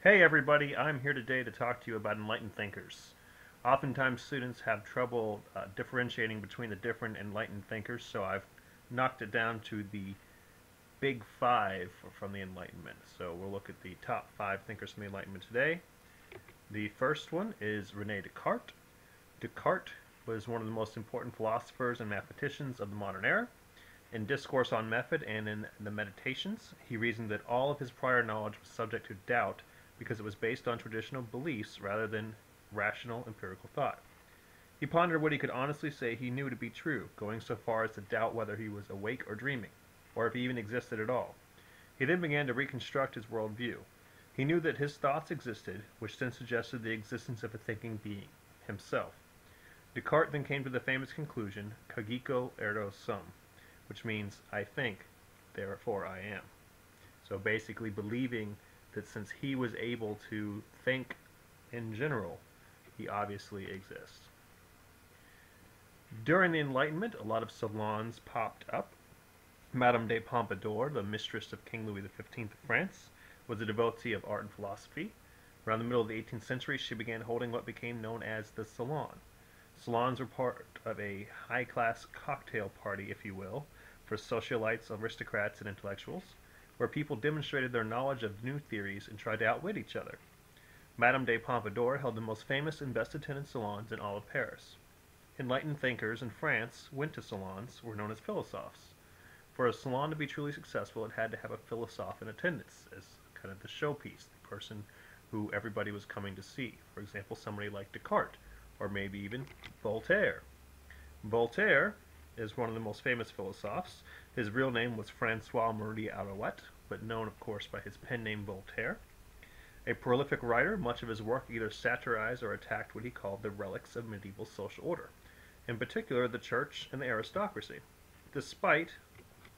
Hey everybody, I'm here today to talk to you about enlightened thinkers. Oftentimes students have trouble differentiating between the different enlightened thinkers, so I've knocked it down to the big five from the Enlightenment. So we'll look at the top five thinkers from the Enlightenment today. The first one is Rene Descartes. Descartes was one of the most important philosophers and mathematicians of the modern era. In Discourse on Method and in the Meditations, he reasoned that all of his prior knowledge was subject to doubt because it was based on traditional beliefs rather than rational empirical thought. He pondered what he could honestly say he knew to be true, going so far as to doubt whether he was awake or dreaming, or if he even existed at all. He then began to reconstruct his worldview. He knew that his thoughts existed, which then suggested the existence of a thinking being, himself. Descartes then came to the famous conclusion, cogito ergo sum, which means I think, therefore I am. So basically believing that since he was able to think in general, he obviously exists. During the Enlightenment, a lot of salons popped up. Madame de Pompadour, the mistress of King Louis XV of France, was a devotee of art and philosophy. Around the middle of the 18th century, she began holding what became known as the salon. Salons were part of a high-class cocktail party, if you will, for socialites, aristocrats, and intellectuals, where people demonstrated their knowledge of new theories and tried to outwit each other. Madame de Pompadour held the most famous and best attended salons in all of Paris. Enlightened thinkers in France went to salons, were known as philosophes. For a salon to be truly successful, it had to have a philosophe in attendance as kind of the showpiece, the person who everybody was coming to see. For example, somebody like Descartes, or maybe even Voltaire. Voltaire is one of the most famous philosophes. His real name was Francois-Marie Arouet, but known, of course, by his pen name Voltaire. A prolific writer, much of his work either satirized or attacked what he called the relics of medieval social order, in particular the church and the aristocracy. Despite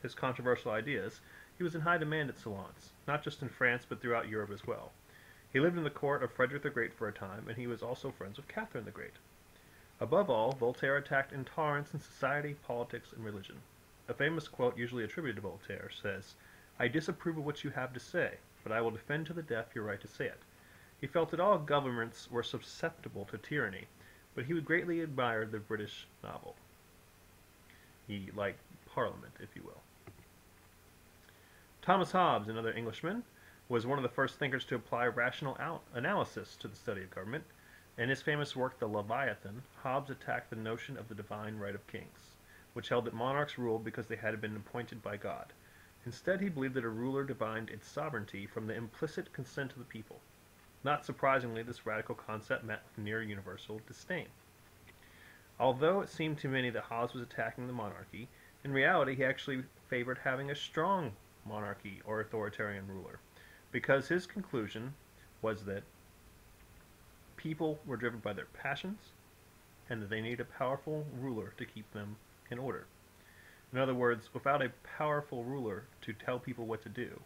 his controversial ideas, he was in high demand at salons, not just in France but throughout Europe as well. He lived in the court of Frederick the Great for a time, and he was also friends with Catherine the Great. Above all, Voltaire attacked intolerance in society, politics, and religion. A famous quote usually attributed to Voltaire says, "I disapprove of what you have to say, but I will defend to the death your right to say it." He felt that all governments were susceptible to tyranny, but he would greatly admire the British novel. He liked Parliament, if you will. Thomas Hobbes, another Englishman, was one of the first thinkers to apply rational analysis to the study of government. In his famous work, The Leviathan, Hobbes attacked the notion of the divine right of kings, which held that monarchs ruled because they had been appointed by God. Instead, he believed that a ruler divined its sovereignty from the implicit consent of the people. Not surprisingly, this radical concept met with near universal disdain. Although it seemed to many that Hobbes was attacking the monarchy, in reality he actually favored having a strong monarchy or authoritarian ruler, because his conclusion was that people were driven by their passions and that they needed a powerful ruler to keep them in order. In other words, without a powerful ruler to tell people what to do,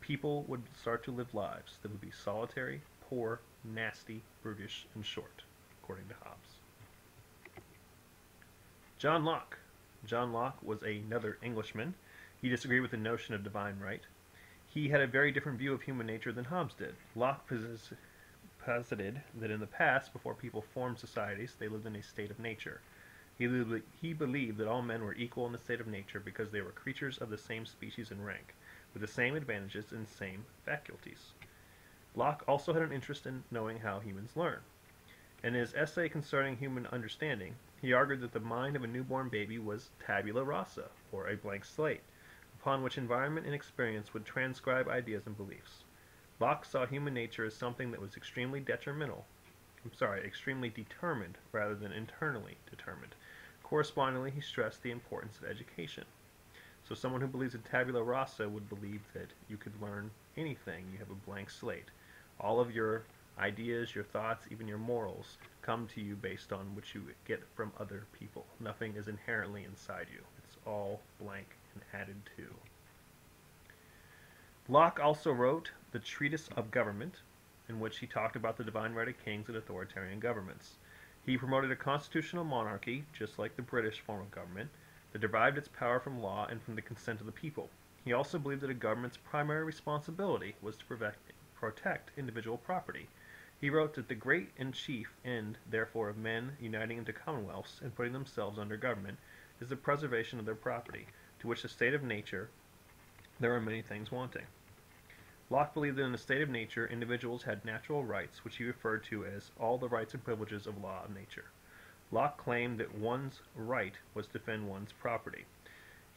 people would start to live lives that would be solitary, poor, nasty, brutish, and short, according to Hobbes. John Locke. John Locke was another Englishman. He disagreed with the notion of divine right. He had a very different view of human nature than Hobbes did. Locke posited that in the past, before people formed societies, they lived in a state of nature. He believed that all men were equal in the state of nature because they were creatures of the same species and rank, with the same advantages and same faculties. Locke also had an interest in knowing how humans learn. In his essay concerning human understanding, he argued that the mind of a newborn baby was tabula rasa, or a blank slate, upon which environment and experience would transcribe ideas and beliefs. Locke saw human nature as something that was extremely determined rather than internally determined. Correspondingly, he stressed the importance of education. So someone who believes in tabula rasa would believe that you could learn anything. You have a blank slate. All of your ideas, your thoughts, even your morals come to you based on what you get from other people. Nothing is inherently inside you. It's all blank and added to. Locke also wrote the Treatise of Government, in which he talked about the divine right of kings and authoritarian governments. He promoted a constitutional monarchy, just like the British form of government, that derived its power from law and from the consent of the people. He also believed that a government's primary responsibility was to protect individual property. He wrote that the great and chief end, therefore, of men uniting into commonwealths and putting themselves under government is the preservation of their property, to which the state of nature there are many things wanting. Locke believed that in the state of nature, individuals had natural rights, which he referred to as all the rights and privileges of law of nature. Locke claimed that one's right was to defend one's property.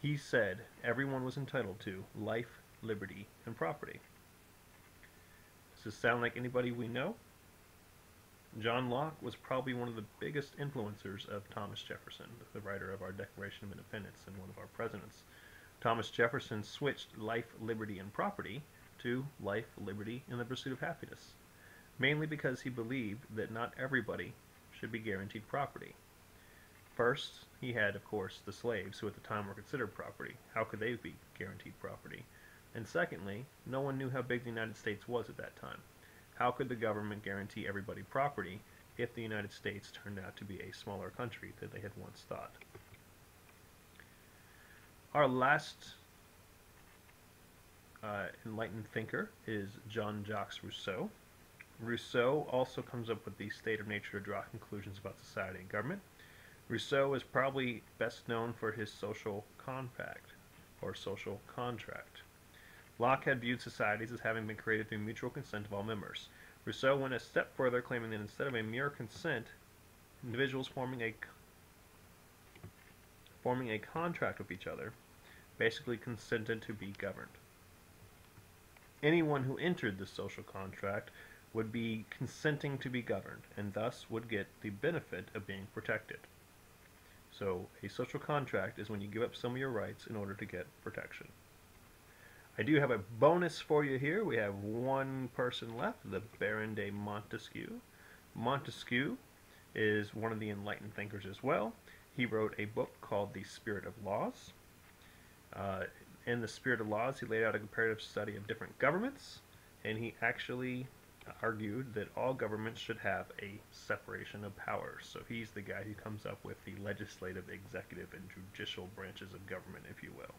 He said everyone was entitled to life, liberty, and property. Does this sound like anybody we know? John Locke was probably one of the biggest influencers of Thomas Jefferson, the writer of our Declaration of Independence and one of our presidents. Thomas Jefferson switched life, liberty, and property to life, liberty, and the pursuit of happiness, mainly because he believed that not everybody should be guaranteed property. First, he had, of course, the slaves, who at the time were considered property. How could they be guaranteed property? And secondly, no one knew how big the United States was at that time. How could the government guarantee everybody property if the United States turned out to be a smaller country than they had once thought? Our last enlightened thinker is Jean-Jacques Rousseau. Rousseau also comes up with the state of nature to draw conclusions about society and government. Rousseau is probably best known for his social compact, or social contract. Locke had viewed societies as having been created through mutual consent of all members. Rousseau went a step further, claiming that instead of a mere consent, individuals forming a contract with each other basically consented to be governed. Anyone who entered the social contract would be consenting to be governed, and thus would get the benefit of being protected. So a social contract is when you give up some of your rights in order to get protection. I do have a bonus for you here. We have one person left, the Baron de Montesquieu. Montesquieu is one of the enlightened thinkers as well. He wrote a book called The Spirit of Laws. In The Spirit of Laws, he laid out a comparative study of different governments, and he actually argued that all governments should have a separation of powers. So he's the guy who comes up with the legislative, executive, and judicial branches of government, if you will.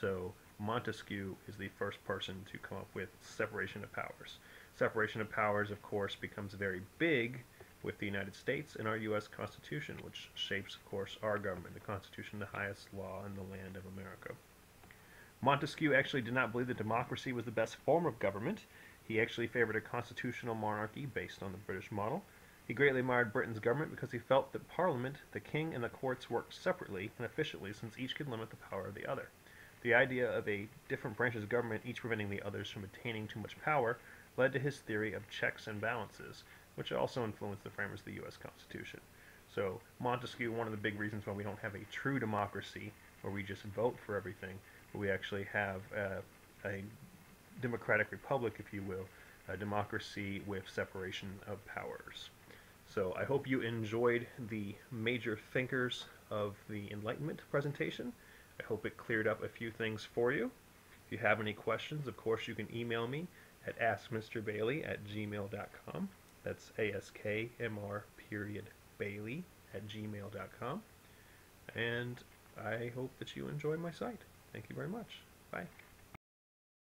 So Montesquieu is the first person to come up with separation of powers. Separation of powers, of course, becomes very big with the United States and our U.S. Constitution, which shapes, of course, our government, the Constitution, the highest law in the land of America. Montesquieu actually did not believe that democracy was the best form of government. He actually favored a constitutional monarchy based on the British model. He greatly admired Britain's government because he felt that Parliament, the king, and the courts worked separately and efficiently, since each could limit the power of the other. The idea of a different branches of government, each preventing the others from attaining too much power, led to his theory of checks and balances, which also influenced the framers of the U.S. Constitution. So Montesquieu, one of the big reasons why we don't have a true democracy, where we just vote for everything, but we actually have a democratic republic, if you will, a democracy with separation of powers. So I hope you enjoyed the major thinkers of the Enlightenment presentation. I hope it cleared up a few things for you. If you have any questions, of course, you can email me at askmrbailey@gmail.com. That's askmr.bailey@gmail.com. And I hope that you enjoy my site. Thank you very much. Bye.